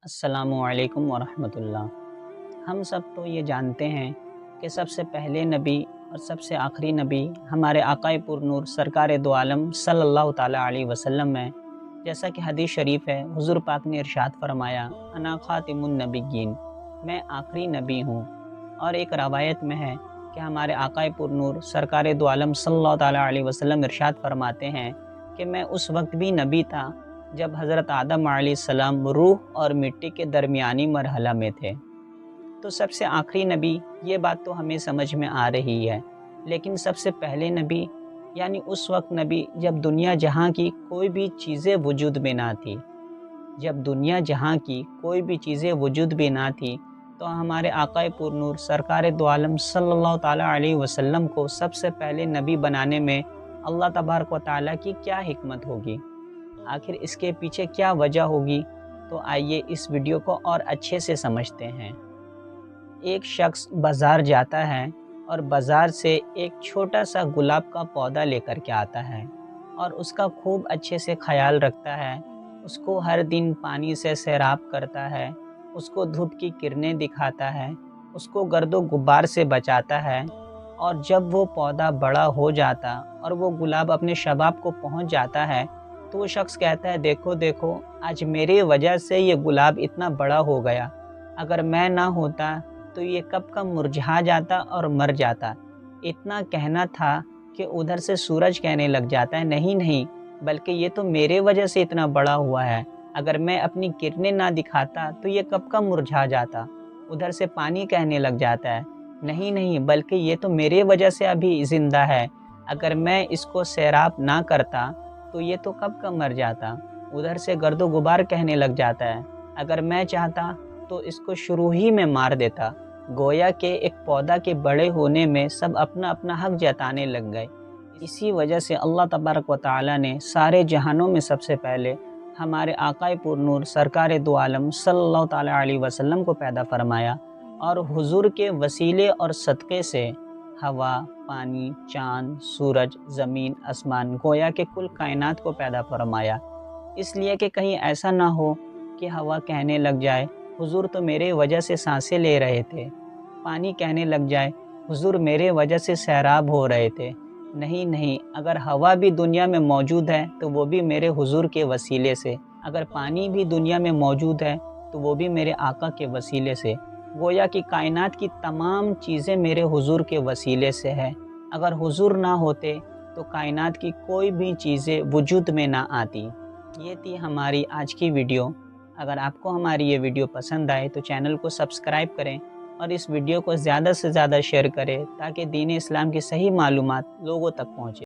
السلام علیکم ورحمۃ اللہ۔ ہم سب تو یہ جانتے ہیں کہ سب سے پہلے نبی اور سب سے آخری نبی ہمارے آقائے پر نور سرکار دو عالم صلی اللہ تعالیٰ علیہ وسلم ہیں۔ جیسا کہ حدیث شریف ہے، حضور پاک نے ارشاد فرمایا، انا خاتم النبیین، میں آخری نبی ہوں۔ اور ایک روایت میں ہے کہ ہمارے آقائے پر نور سرکار دو عالم صلی اللہ تعالیٰ علیہ وسلم ارشاد فرماتے ہیں کہ میں اس وقت بھی نبی تھا جب حضرت آدم علیہ السلام روح اور مٹی کے درمیانی مرحلہ میں تھے۔ تو سب سے آخری نبی، یہ بات تو ہمیں سمجھ میں آ رہی ہے، لیکن سب سے پہلے نبی یعنی اس وقت نبی جب دنیا جہاں کی کوئی بھی چیزیں وجود میں نہ تھی، جب دنیا جہاں کی کوئی بھی چیزیں وجود میں نہ تھی، تو ہمارے آقائے پر نور سرکار دو عالم صلی اللہ تعالیٰ علیہ وسلم کو سب سے پہلے نبی بنانے میں اللہ تبارک و تعالیٰ کی کیا حکمت ہوگی؟ آخر اس کے پیچھے کیا وجہ ہوگی؟ تو آئیے اس ویڈیو کو اور اچھے سے سمجھتے ہیں۔ ایک شخص بازار جاتا ہے اور بازار سے ایک چھوٹا سا گلاب کا پودا لے کر کے آتا ہے اور اس کا خوب اچھے سے خیال رکھتا ہے، اس کو ہر دن پانی سے سیراب کرتا ہے، اس کو دھوپ کی کرنیں دکھاتا ہے، اس کو گرد و غبار سے بچاتا ہے، اور جب وہ پودا بڑا ہو جاتا اور وہ گلاب اپنے شباب کو پہنچ جاتا ہے تو وہ شخص کہتا ہے، دیکھو دیکھو، آج میری وجہ سے یہ گلاب اتنا بڑا ہو گیا، اگر میں نہ ہوتا تو یہ کب کا مرجھا جاتا اور مر جاتا۔ اتنا کہنا تھا کہ ادھر سے سورج کہنے لگ جاتا ہے، نہیں نہیں، بلکہ یہ تو میرے وجہ سے اتنا بڑا ہوا ہے، اگر میں اپنی کرنیں نہ دکھاتا تو یہ کب کا مرجھا جاتا۔ ادھر سے پانی کہنے لگ جاتا ہے، نہیں نہیں، بلکہ یہ تو میرے وجہ سے ابھی زندہ ہے، اگر میں اس کو سیراب نہ کرتا تو یہ تو کب کا مر جاتا۔ ادھر سے گرد و غبار کہنے لگ جاتا ہے، اگر میں چاہتا تو اس کو شروع ہی میں مار دیتا۔ گویا کہ ایک پودا کے بڑے ہونے میں سب اپنا اپنا حق جتانے لگ گئے۔ اسی وجہ سے اللہ تبارک و تعالیٰ نے سارے جہانوں میں سب سے پہلے ہمارے آقائے پر نور سرکار دو عالم صلی اللہ تعالیٰ علیہ وسلم کو پیدا فرمایا، اور حضور کے وسیلے اور صدقے سے ہوا، پانی، چاند، سورج، زمین، آسمان، گویا کہ کل کائنات کو پیدا فرمایا، اس لیے کہ کہیں ایسا نہ ہو کہ ہوا کہنے لگ جائے، حضور تو میرے وجہ سے سانسیں لے رہے تھے، پانی کہنے لگ جائے، حضور میرے وجہ سے سیراب ہو رہے تھے۔ نہیں نہیں، اگر ہوا بھی دنیا میں موجود ہے تو وہ بھی میرے حضور کے وسیلے سے، اگر پانی بھی دنیا میں موجود ہے تو وہ بھی میرے آقا کے وسیلے سے، گویا کہ کائنات کی تمام چیزیں میرے حضور کے وسیلے سے ہے۔ اگر حضور نہ ہوتے تو کائنات کی کوئی بھی چیزیں وجود میں نہ آتی۔ یہ تھی ہماری آج کی ویڈیو۔ اگر آپ کو ہماری یہ ویڈیو پسند آئے تو چینل کو سبسکرائب کریں اور اس ویڈیو کو زیادہ سے زیادہ شیئر کریں تاکہ دین اسلام کی صحیح معلومات لوگوں تک پہنچے۔